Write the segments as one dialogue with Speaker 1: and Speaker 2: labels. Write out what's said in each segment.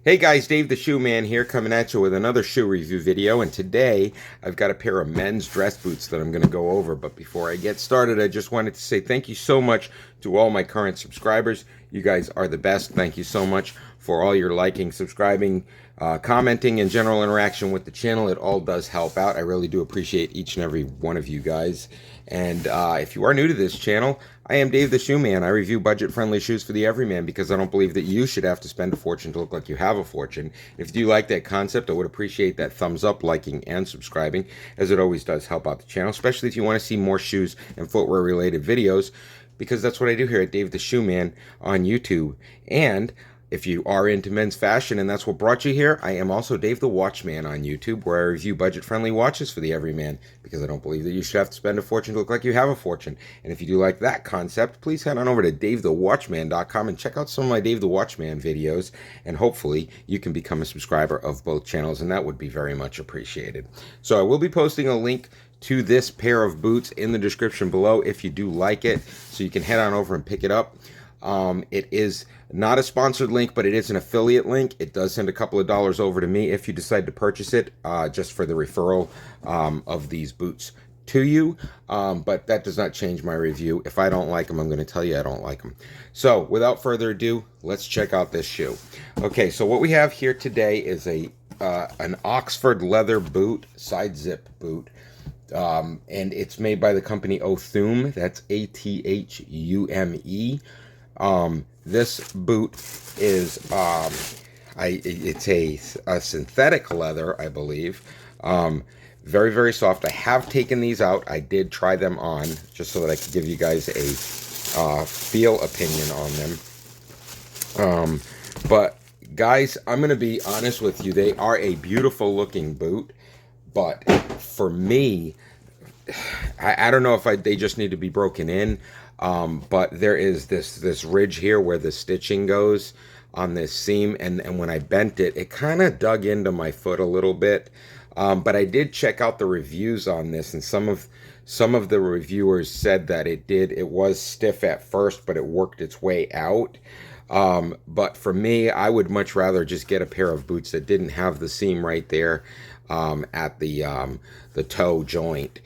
Speaker 1: Hey guys, Dave the Shoe Man here coming at you with another shoe review video, and today I've got a pair of men's dress boots that I'm going to go over. But before I get started, I just wanted to say thank you so much to all my current subscribers. You guys are the best. Thank you so much for all your liking, subscribing, commenting, and general interaction with the channel. It all does help out. I really do appreciate each and every one of you guys. And if you are new to this channel, I am Dave the Shoe Man. I review budget-friendly shoes for the everyman because I don't believe that you should have to spend a fortune to look like you have a fortune. If you do like that concept, I would appreciate that thumbs up, liking, and subscribing, as it always does help out the channel, especially if you want to see more shoes and footwear-related videos, because that's what I do here at Dave the Shoe Man on YouTube. And if you are into men's fashion and that's what brought you here, I am also Dave the Watchman on YouTube, where I review budget-friendly watches for the everyman, because I don't believe that you should have to spend a fortune to look like you have a fortune. And if you do like that concept, please head on over to davethewatchman.com and check out some of my Dave the Watchman videos, and hopefully you can become a subscriber of both channels, and that would be very much appreciated. So I will be posting a link to this pair of boots in the description below if you do like it, so you can head on over and pick it up. It is not a sponsored link, but it is an affiliate link. It does send a couple of dollars over to me if you decide to purchase it, just for the referral of these boots to you. But that does not change my review. If I don't like them, I'm going to tell you I don't like them. So without further ado, let's check out this shoe. Okay, so what we have here today is an Oxford leather boot, side zip boot. And it's made by the company Othume. That's Athume. This boot is it's a synthetic leather, I believe. Very, very soft. I have taken these out. I did try them on just so that I could give you guys a feel opinion on them. But guys, I'm going to be honest with you. They are a beautiful looking boot, but for me, I don't know if they just need to be broken in. But there is this ridge here where the stitching goes on this seam, and when I bent it, it kind of dug into my foot a little bit. But I did check out the reviews on this, and some of the reviewers said that it was stiff at first, but it worked its way out. But for me, I would much rather just get a pair of boots that didn't have the seam right there at the toe joint,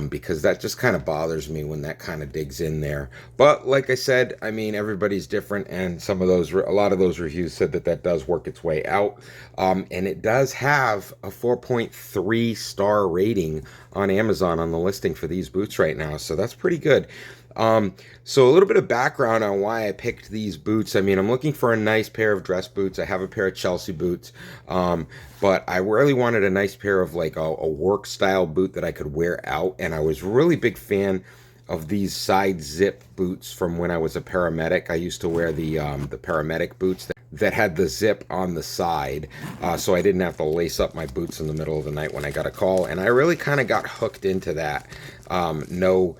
Speaker 1: because that just kind of bothers me when that kind of digs in there. But like I said, I mean, everybody's different, and a lot of those reviews said that does work its way out. And it does have a 4.3 star rating on Amazon on the listing for these boots right now, so that's pretty good. So a little bit of background on why I picked these boots. I mean, I'm looking for a nice pair of dress boots. I have a pair of Chelsea boots, but I really wanted a nice pair of like a work style boot that I could wear out. And I was really big fan of these side zip boots from when I was a paramedic. I used to wear the paramedic boots that had the zip on the side, so I didn't have to lace up my boots in the middle of the night when I got a call. And I really kind of got hooked into that. No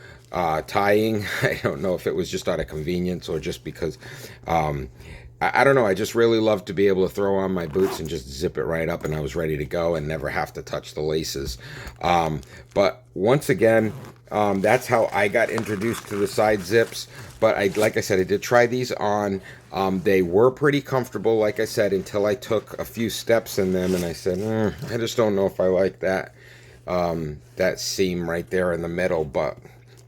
Speaker 1: tying. I don't know if it was just out of convenience or just because I don't know. I just really love to be able to throw on my boots and just zip it right up, and I was ready to go and never have to touch the laces. But once again, that's how I got introduced to the side zips. But like I said, I did try these on. They were pretty comfortable, like I said, until I took a few steps in them, and I said, I just don't know if I like that seam right there in the middle. But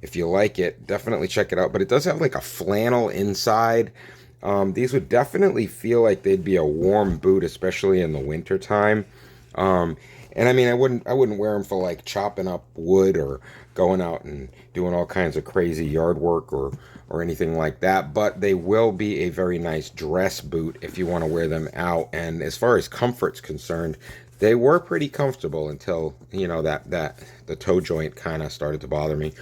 Speaker 1: if you like it, definitely check it out. But it does have like a flannel inside. These would definitely feel like they'd be a warm boot, especially in the winter time. And I mean, I wouldn't wear them for like chopping up wood or going out and doing all kinds of crazy yard work or anything like that. But they will be a very nice dress boot if you want to wear them out. And as far as comfort's concerned, they were pretty comfortable until, you know, that the toe joint kind of started to bother me.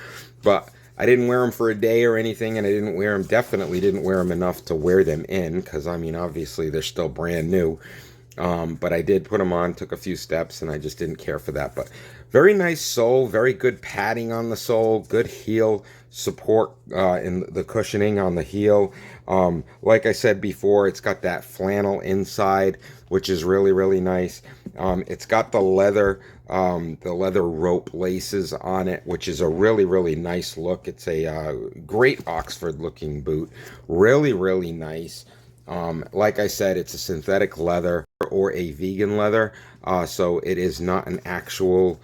Speaker 1: But I didn't wear them for a day or anything, and I definitely didn't wear them enough to wear them in, because, I mean, obviously they're still brand new. But I did put them on, took a few steps, and I just didn't care for that. But very nice sole, very good padding on the sole, good heel support in the cushioning on the heel. Like I said before, it's got that flannel inside, which is really, really nice. It's got the leather rope laces on it, which is a really, really nice look. It's a great Oxford looking boot. Really, really nice. Like I said, it's a synthetic leather or a vegan leather, so it is not an actual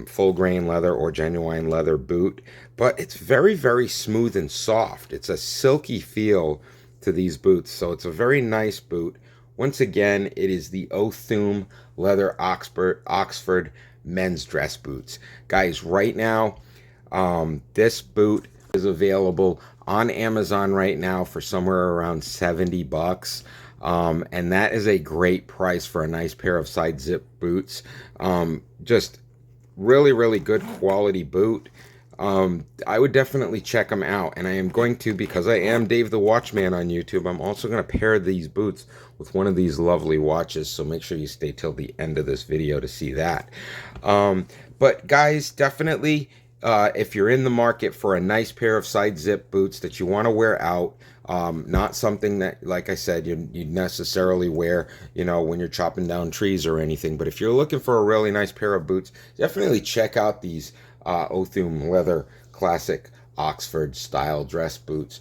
Speaker 1: full grain leather or genuine leather boot, but it's very, very smooth and soft. It's a silky feel to these boots, so it's a very nice boot. Once again, it is the Othum Leather Oxford men's dress boots. Guys, right now, this boot is available on Amazon right now for somewhere around 70 bucks. And that is a great price for a nice pair of side zip boots. Just really, really good quality boot. I would definitely check them out, and I am going to, because I am Dave the Watchman on YouTube, I'm also going to pair these boots with one of these lovely watches, so make sure you stay till the end of this video to see that. But guys, definitely, if you're in the market for a nice pair of side zip boots that you want to wear out, not something that, like I said, you necessarily wear, when you're chopping down trees or anything. But if you're looking for a really nice pair of boots, definitely check out these Othum Leather Classic Oxford style dress boots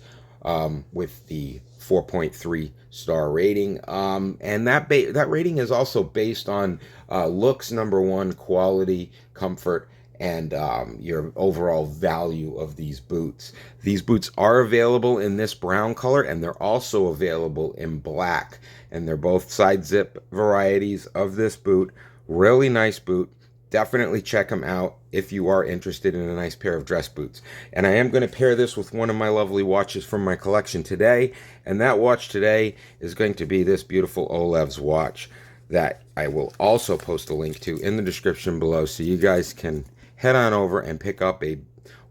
Speaker 1: with the 4.3 star rating. And that rating is also based on looks, number one, quality, comfort, and your overall value of these boots. These boots are available in this brown color, and they're also available in black. And they're both side zip varieties of this boot. Really nice boot. Definitely check them out if you are interested in a nice pair of dress boots. And I am going to pair this with one of my lovely watches from my collection today. And that watch today is going to be this beautiful Olev's watch that I will also post a link to in the description below, so you guys can head on over and pick up a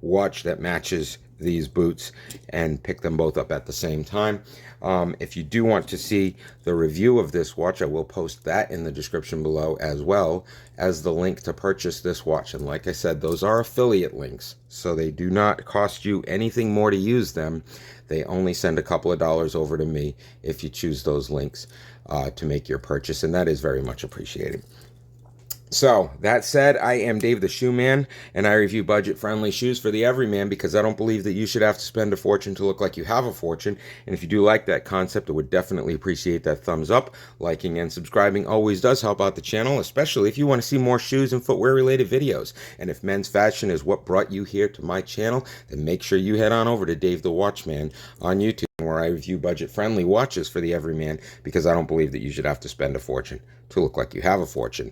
Speaker 1: watch that matches these boots and pick them both up at the same time. If you do want to see the review of this watch, I will post that in the description below, as well as the link to purchase this watch. And like I said, those are affiliate links, so they do not cost you anything more to use them. They only send a couple of dollars over to me if you choose those links to make your purchase, and that is very much appreciated. So, that said, I am Dave the Shoe Man, and I review budget-friendly shoes for the everyman, because I don't believe that you should have to spend a fortune to look like you have a fortune. And if you do like that concept, I would definitely appreciate that thumbs up. Liking and subscribing always does help out the channel, especially if you want to see more shoes and footwear-related videos. And if men's fashion is what brought you here to my channel, then make sure you head on over to Dave the Watchman on YouTube, where I review budget-friendly watches for the everyman, because I don't believe that you should have to spend a fortune to look like you have a fortune.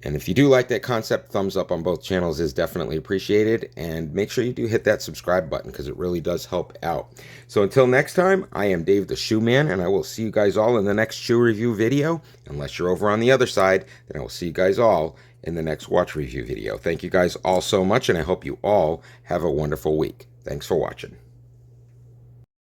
Speaker 1: And if you do like that concept, thumbs up on both channels is definitely appreciated. And make sure you do hit that subscribe button, because it really does help out. So until next time, I am Dave the Shoe Man, and I will see you guys all in the next shoe review video. Unless you're over on the other side, then I will see you guys all in the next watch review video. Thank you guys all so much, and I hope you all have a wonderful week. Thanks for watching.